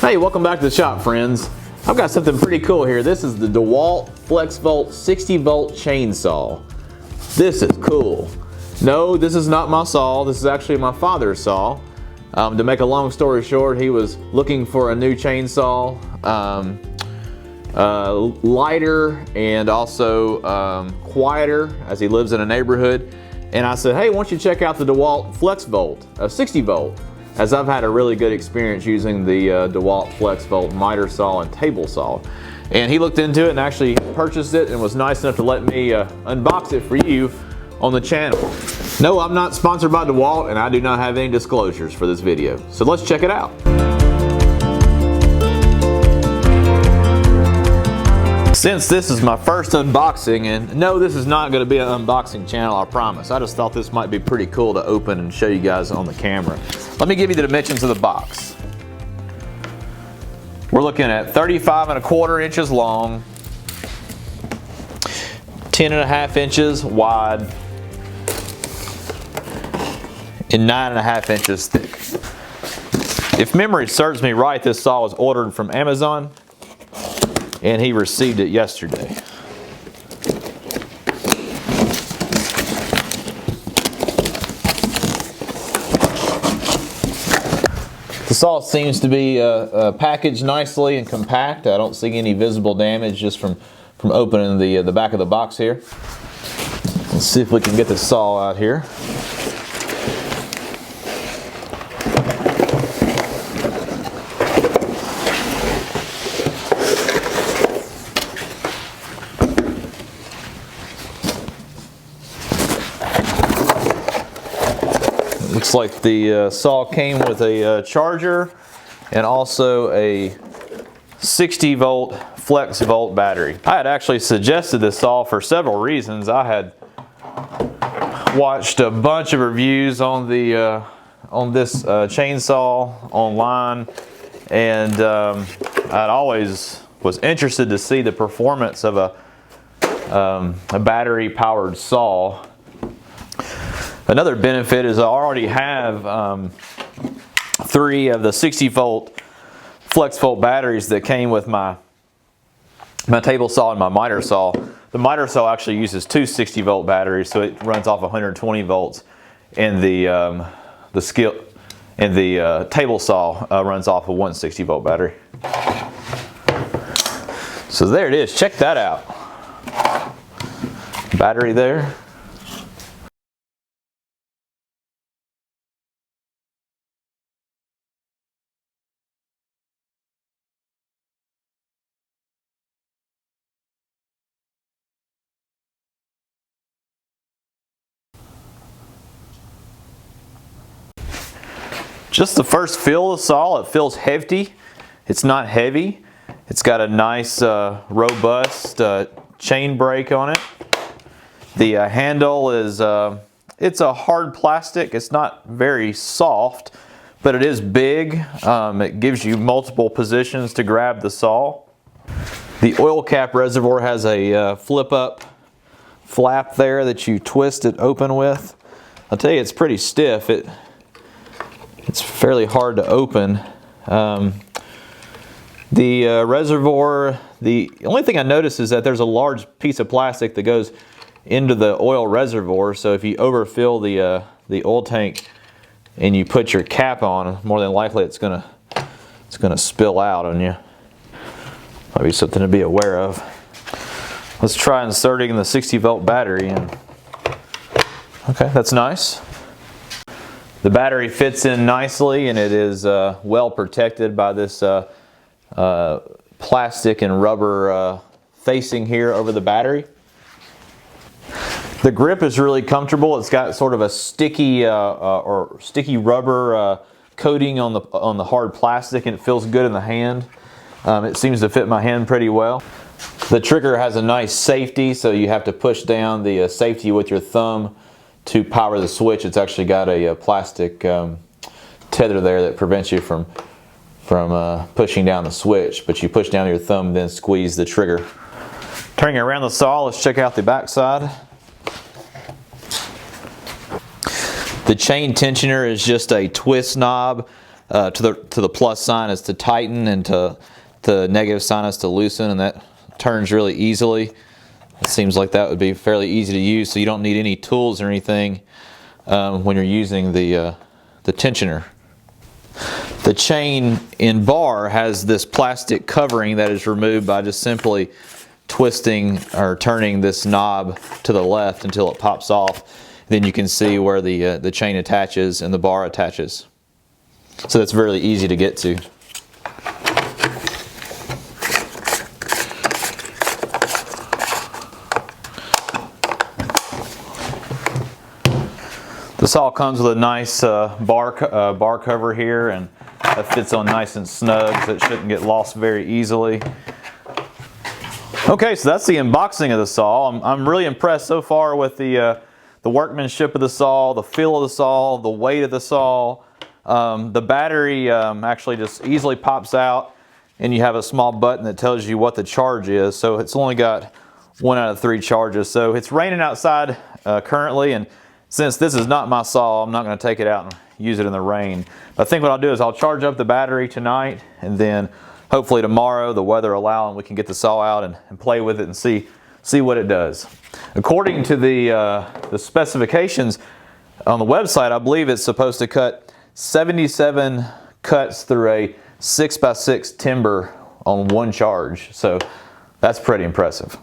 Hey, welcome back to the shop, friends. I've got something pretty cool here. This is the Dewalt Flexvolt 60 volt chainsaw. This is cool. No, this is not my saw. This is actually my father's saw. To make a long story short, he was looking for a new chainsaw, lighter and also quieter, as he lives in a neighborhood. And I said, hey, why don't you check out the Dewalt Flexvolt 60 volt, as I've had a really good experience using the Dewalt Flexvolt miter saw and table saw. And he looked into it and actually purchased it and was nice enough to let me unbox it for you on the channel. No, I'm not sponsored by Dewalt, and I do not have any disclosures for this video. So let's check it out. Since this is my first unboxing, and no, this is not going to be an unboxing channel, I promise. I just thought this might be pretty cool to open and show you guys on the camera. Let me give you the dimensions of the box. We're looking at 35¼ inches long, 10½ inches wide, and 9½ inches thick. If memory serves me right, this saw was ordered from Amazon, and he received it yesterday. The saw seems to be packaged nicely and compact. I don't see any visible damage just from opening the back of the box here. Let's see if we can get the saw out here. Looks like the saw came with a charger and also a 60 volt Flexvolt battery. I had actually suggested this saw for several reasons. I had watched a bunch of reviews on this chainsaw online, and I'd always was interested to see the performance of a battery powered saw. Another benefit is I already have 3 of the 60 volt Flexvolt batteries that came with my table saw and my miter saw. The miter saw actually uses 2 60 volt batteries, so it runs off 120 volts, and the table saw runs off of 1 60 volt battery. So there it is. Check that out. Battery there. Just the first feel of the saw, it feels hefty. It's not heavy. It's got a nice robust chain brake on it. The handle is, it's a hard plastic. It's not very soft, but it is big. It gives you multiple positions to grab the saw. The oil cap reservoir has a flip up flap there that you twist it open with. I'll tell you, it's pretty stiff. It's fairly hard to open. The reservoir, the only thing I noticed is that there's a large piece of plastic that goes into the oil reservoir, so if you overfill the oil tank and you put your cap on, more than likely it's gonna spill out on you. Might be something to be aware of. Let's try inserting the 60 volt battery in. Okay, that's nice. The battery fits in nicely, and it is well protected by this plastic and rubber facing here over the battery. The grip is really comfortable. It's got sort of a sticky or sticky rubber coating on the hard plastic, and it feels good in the hand. It seems to fit my hand pretty well. The trigger has a nice safety, so you have to push down the safety with your thumb to power the switch. It's actually got a plastic tether there that prevents you from pushing down the switch, but you push down your thumb, then squeeze the trigger. Turning around the saw, let's check out the back side. The chain tensioner is just a twist knob. to the plus sign is to tighten, and to the negative sign is to loosen, and that turns really easily. It seems like that would be fairly easy to use, so you don't need any tools or anything when you're using the tensioner. The chain in bar has this plastic covering that is removed by just simply twisting or turning this knob to the left until it pops off. Then you can see where the chain attaches and the bar attaches. So that's really easy to get to. The saw comes with a nice bar cover here, and that fits on nice and snug, so it shouldn't get lost very easily. Okay, so that's the unboxing of the saw. I'm really impressed so far with the workmanship of the saw, the feel of the saw, the weight of the saw. The battery actually just easily pops out, and you have a small button that tells you what the charge is. So it's only got 1 out of 3 charges. So it's raining outside currently, and since this is not my saw, I'm not going to take it out and use it in the rain. But I think what I'll do is I'll charge up the battery tonight, and then hopefully tomorrow, the weather allowing, we can get the saw out and play with it and see what it does. According to the specifications on the website, I believe it's supposed to cut 77 cuts through a 6x6 timber on 1 charge. So that's pretty impressive.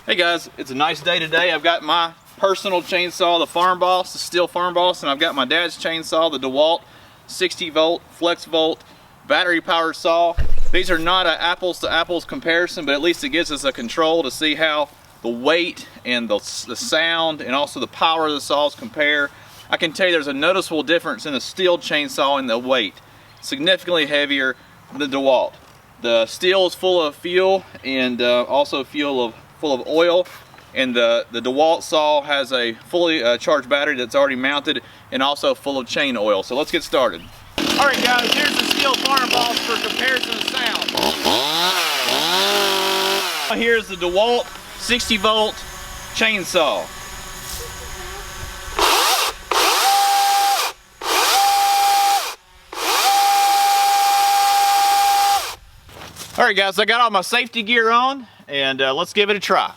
Hey guys, it's a nice day today. I've got my personal chainsaw, the Farm Boss, the Steel Farm Boss, and I've got my dad's chainsaw, the Dewalt 60-volt Flexvolt battery powered saw. These are not an apples to apples comparison, but at least it gives us a control to see how the weight and the sound and also the power of the saws compare. I can tell you there's a noticeable difference in the steel chainsaw and the weight. Significantly heavier than the Dewalt. The steel is full of fuel and also full of oil. And the Dewalt saw has a fully charged battery that's already mounted and also full of chain oil. So let's get started. Alright guys, here's the Steel Farm Boss for comparison of sound. Here's the Dewalt 60-volt chainsaw. Alright guys, I got all my safety gear on, and let's give it a try.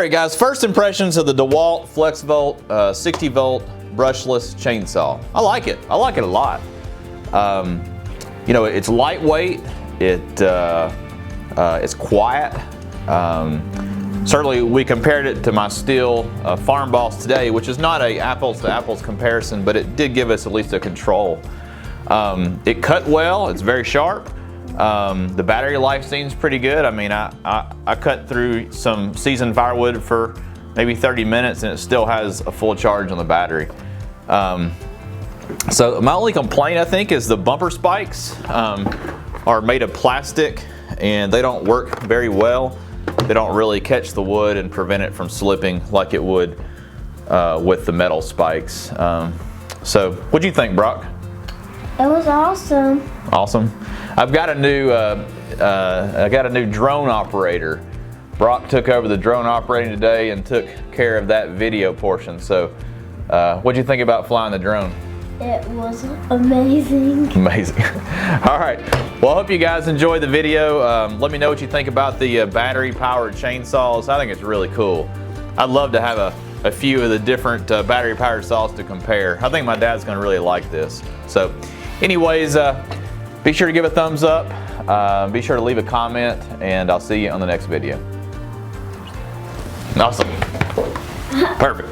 right, guys, first impressions of the Dewalt Flexvolt 60 volt brushless chainsaw. I like it a lot. You know, it's lightweight, it's quiet. Certainly we compared it to my Stihl Farm Boss today, which is not a apples to apples comparison, but it did give us at least a control. It cut well, it's very sharp. The battery life seems pretty good. I mean, I cut through some seasoned firewood for maybe 30 minutes and it still has a full charge on the battery. So my only complaint, I think, is the bumper spikes are made of plastic and they don't work very well. They don't really catch the wood and prevent it from slipping like it would with the metal spikes. So what'd you think, Brock? It was awesome. Awesome. I've got a new drone operator. Brock took over the drone operating today and took care of that video portion. So what'd you think about flying the drone? It was amazing. Amazing. All right. Well, I hope you guys enjoyed the video. Let me know what you think about the battery-powered chainsaws. I think it's really cool. I'd love to have a few of the different battery-powered saws to compare. I think my dad's going to really like this. So, anyways, be sure to give a thumbs up. Be sure to leave a comment, and I'll see you on the next video. Awesome. Perfect.